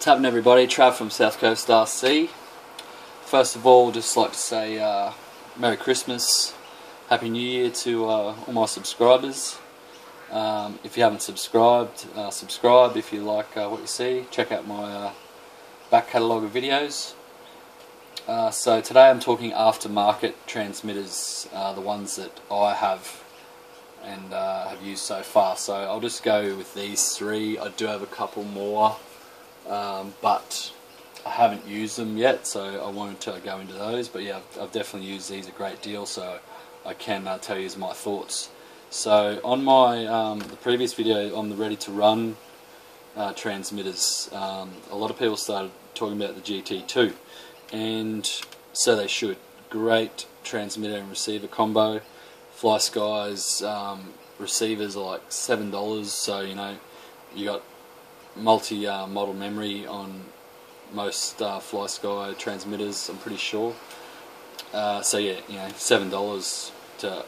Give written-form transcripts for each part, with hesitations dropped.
What's happening, everybody? Trav from South Coast RC. First of all, just like to say Merry Christmas, Happy New Year to all my subscribers. If you haven't subscribed, subscribe. If you like what you see, check out my back catalogue of videos. So today I'm talking aftermarket transmitters, the ones that I have and have used so far. So I'll just go with these three. I do have a couple more, but I haven't used them yet, so I wanted to go into those. But yeah, I've definitely used these a great deal, so I can tell you my thoughts. So on my the previous video on the ready to run transmitters, a lot of people started talking about the GT2, and so they should. Great transmitter and receiver combo. Flysky's receivers are like $7, so you know you got multi-model memory on most Flysky transmitters, I'm pretty sure. So yeah, you know, $7 to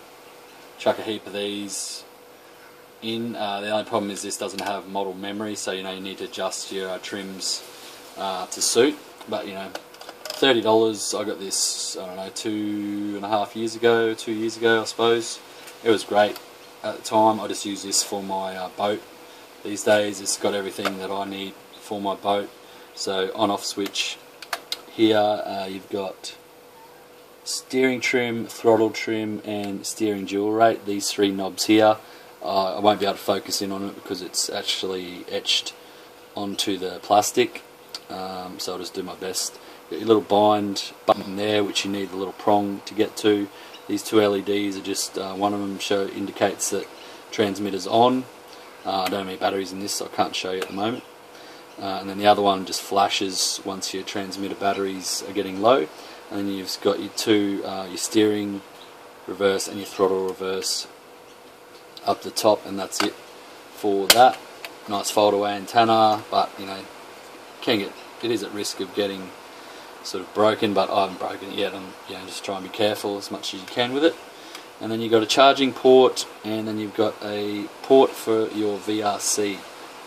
chuck a heap of these in. The only problem is this doesn't have model memory, so you know you need to adjust your trims to suit. But you know, $30. I got this, I don't know, 2.5 years ago, 2 years ago, I suppose. It was great at the time. I just use this for my boat. These days it's got everything that I need for my boat. So on-off switch here, you've got steering trim, throttle trim and steering dual rate. These three knobs here, I won't be able to focus in on it because it's actually etched onto the plastic, so I'll just do my best. Got your little bind button there, which you need a little prong to get to. These two LEDs are just, one of them indicates that transmitter's on. I don't have any batteries in this, so I can't show you at the moment. And then the other one just flashes once your transmitter batteries are getting low. And then you've got your two, your steering reverse and your throttle reverse up the top, and that's it for that. Nice fold-away antenna, but you know, it is at risk of getting sort of broken, but I haven't broken it yet. I'm just try and be careful as much as you can with it. And then you've got a charging port, and then you've got a port for your VRC,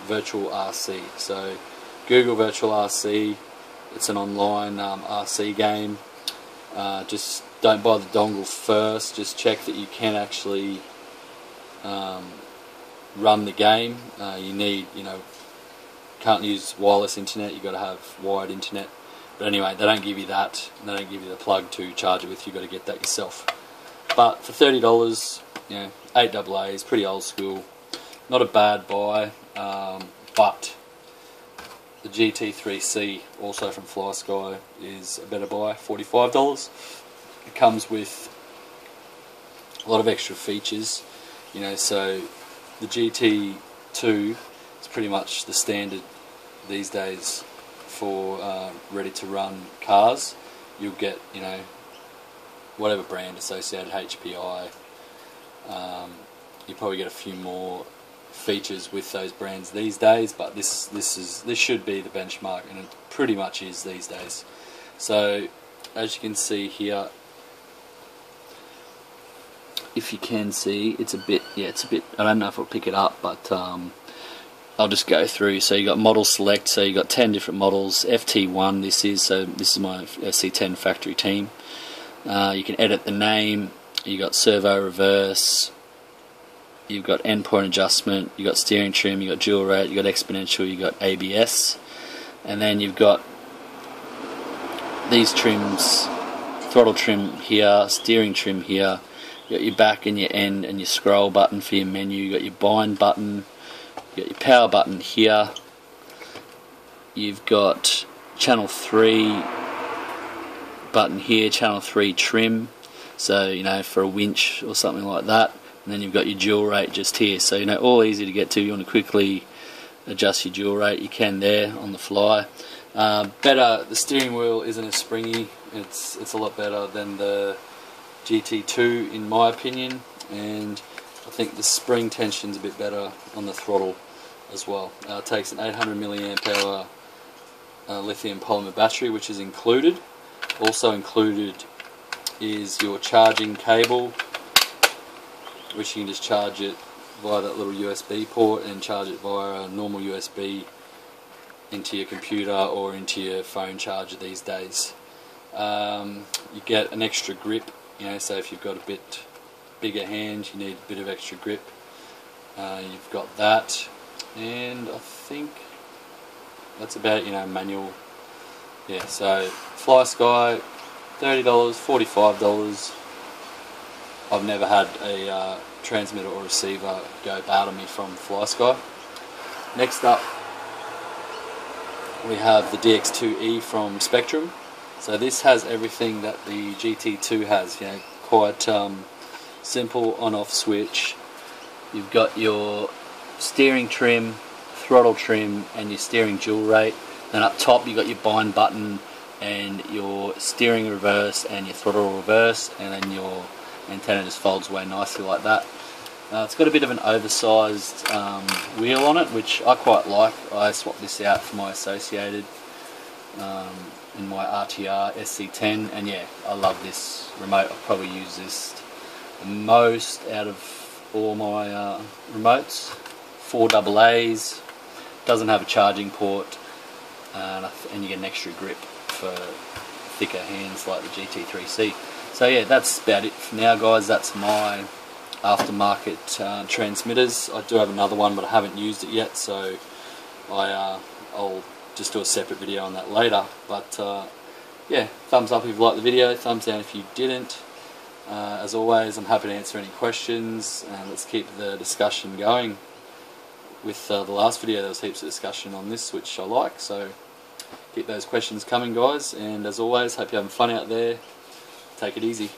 virtual RC. So Google virtual RC, it's an online RC game. Just don't buy the dongle first, just check that you can actually run the game. You need, can't use wireless internet, you've got to have wired internet. But anyway, they don't give you that, they don't give you the plug to charge it with, you've got to get that yourself. But for $30, 8 AA is pretty old school, not a bad buy, but the GT3C, also from Flysky, is a better buy, $45. It comes with a lot of extra features, so the GT2 is pretty much the standard these days for ready to run cars. You'll get, whatever brand associated, HPI. You probably get a few more features with those brands these days, but this should be the benchmark, and it pretty much is these days. So as you can see here, if you can see, it's a bit, I don't know if I'll pick it up, but I'll just go through. So you got model select, so you got 10 different models. FT1 this is, so this is my SC10 factory team. You can edit the name, you got servo reverse, you've got endpoint adjustment, you've got steering trim, you've got dual rate, you've got exponential, you've got ABS, and then you've got these trims, throttle trim here, steering trim here, you've got your back and your end and your scroll button for your menu, you've got your bind button, you've got your power button here, you've got channel 3 button here, channel 3 trim, so for a winch or something like that. And then you've got your dual rate just here, so all easy to get to. You want to quickly adjust your dual rate, you can there on the fly. Better, the steering wheel isn't as springy, it's a lot better than the GT2 in my opinion, and I think the spring tension's a bit better on the throttle as well. It takes an 800 milliamp hour lithium polymer battery, which is included. Also included is your charging cable, which you can just charge it via that little USB port and charge it via a normal USB into your computer or into your phone charger these days. You get an extra grip, so if you've got a bit bigger hand, you need a bit of extra grip. You've got that, and I think that's about it, manual. Yeah, so Flysky, $30, $45. I've never had a transmitter or receiver go bad on me from Flysky. Next up, we have the DX2E from Spektrum. So this has everything that the GT2 has, quite simple on-off switch. You've got your steering trim, throttle trim, and your steering dual rate. Then up top you've got your bind button and your steering reverse and your throttle reverse, and then your antenna just folds away nicely like that. It's got a bit of an oversized wheel on it, which I quite like. I swapped this out for my associated in my RTR SC10, and yeah, I love this remote. I'll probably use this the most out of all my remotes. 4 AA's, doesn't have a charging port, and you get an extra grip for thicker hands like the GT3C. So yeah, that's about it for now, guys. That's my aftermarket transmitters. I do have another one, but I haven't used it yet, so I'll just do a separate video on that later. But yeah, thumbs up if you liked the video, thumbs down if you didn't. As always, I'm happy to answer any questions, and let's keep the discussion going. With the last video, there was heaps of discussion on this, which I like, so keep those questions coming, guys. And as always, hope you're having fun out there. Take it easy.